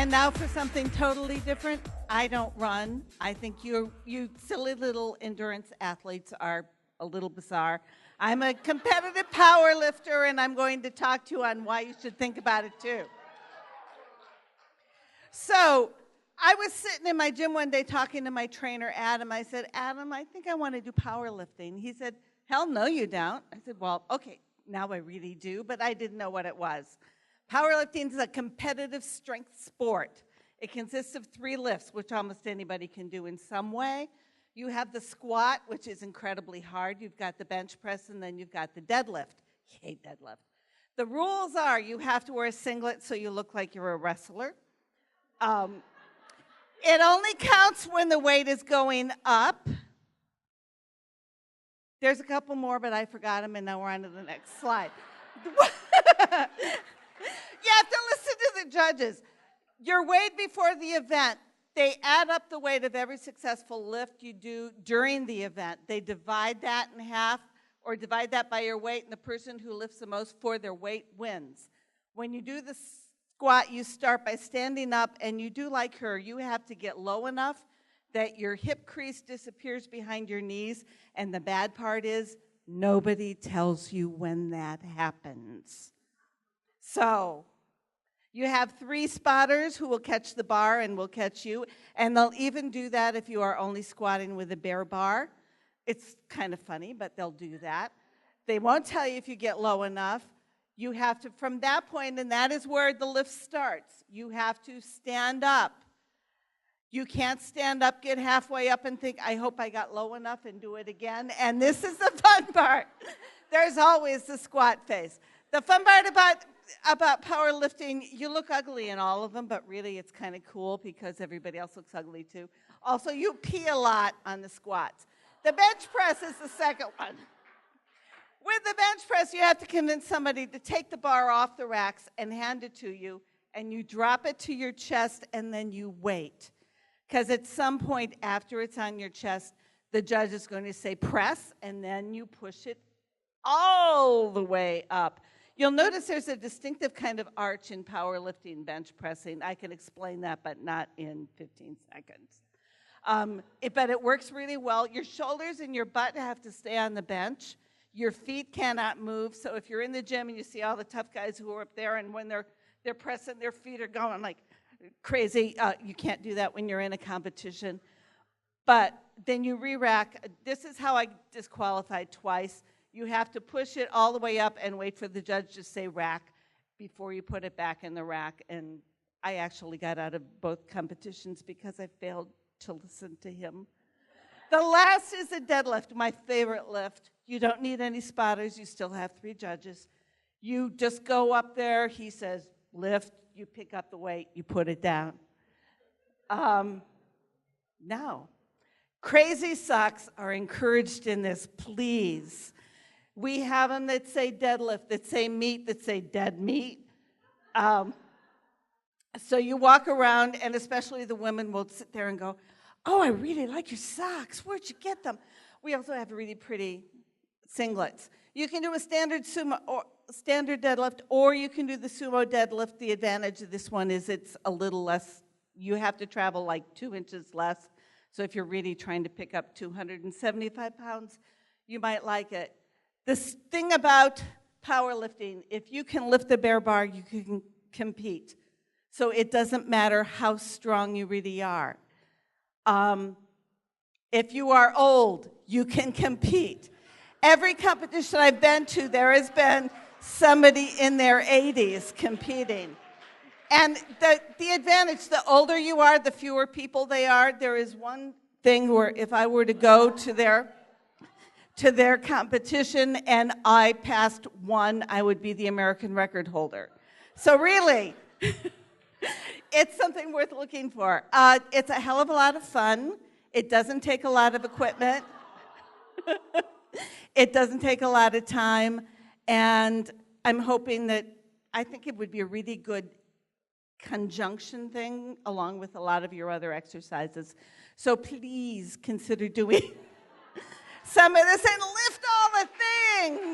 And now for something totally different. I don't run. I think you silly little endurance athletes are a little bizarre. I'm a competitive power lifter, and I'm going to talk to you on why you should think about it too. So I was sitting in my gym one day talking to my trainer, Adam. I said, Adam, I think I want to do powerlifting. He said, hell no, you don't. I said, well, okay, now I really do, but I didn't know what it was. Powerlifting is a competitive strength sport. It consists of 3 lifts, which almost anybody can do in some way. You have the squat, which is incredibly hard. You've got the bench press, and then you've got the deadlift. Yay, deadlift. The rules are you have to wear a singlet so you look like you're a wrestler. It only counts when the weight is going up. There's a couple more, but I forgot them, and now we're on to the next slide. You have to listen to the judges. Your weight before the event, they add up the weight of every successful lift you do during the event. They divide that in half or divide that by your weight, and the person who lifts the most for their weight wins. When you do the squat, you start by standing up, and you do like her. You have to get low enough that your hip crease disappears behind your knees, and the bad part is nobody tells you when that happens. So you have 3 spotters who will catch the bar and will catch you, and they'll even do that if you are only squatting with a bare bar. It's kind of funny, but they'll do that. They won't tell you if you get low enough. You have to, from that point, and that is where the lift starts, you have to stand up. You can't stand up, get halfway up, and think, I hope I got low enough, and do it again. And this is the fun part. There's always the squat phase. The fun part about powerlifting, you look ugly in all of them, but really it's kind of cool because everybody else looks ugly too. Also, you pee a lot on the squats. The bench press is the second one. With the bench press, you have to convince somebody to take the bar off the racks and hand it to you, and you drop it to your chest, and then you wait. Because at some point after it's on your chest, the judge is going to say press, and then you push it all the way up. You'll notice there's a distinctive kind of arch in powerlifting bench pressing. I can explain that, but not in 15 seconds. But it works really well. Your shoulders and your butt have to stay on the bench. Your feet cannot move. So if you're in the gym and you see all the tough guys who are up there, and when they're pressing, their feet are going like crazy. You can't do that when you're in a competition. But then you re-rack. This is how I disqualified twice. You have to push it all the way up and wait for the judge to say rack before you put it back in the rack. And I actually got out of both competitions because I failed to listen to him. The last is a deadlift, my favorite lift. You don't need any spotters. You still have 3 judges. You just go up there. He says, lift. You pick up the weight. You put it down. Now, crazy socks are encouraged in this, please. We have them that say deadlift, that say meat, that say dead meat. So you walk around, and especially the women will sit there and go, oh, I really like your socks. Where'd you get them? We also have really pretty singlets. You can do a standard sumo or standard deadlift, or you can do the sumo deadlift. The advantage of this one is it's a little less. You have to travel like 2 inches less. So if you're really trying to pick up 275 pounds, you might like it. This thing about powerlifting, if you can lift the bare bar, you can compete. So it doesn't matter how strong you really are. If you are old, you can compete. Every competition I've been to, there has been somebody in their 80s competing. And the advantage, the older you are, the fewer people they are. There is one thing where if I were to go to their competition and I passed one, I would be the American record holder. So really, it's something worth looking for. It's a hell of a lot of fun. It doesn't take a lot of equipment. It doesn't take a lot of time. And I'm hoping that, I think it would be a really good conjunction thing along with a lot of your other exercises. So please consider doing some of this and lift all the things.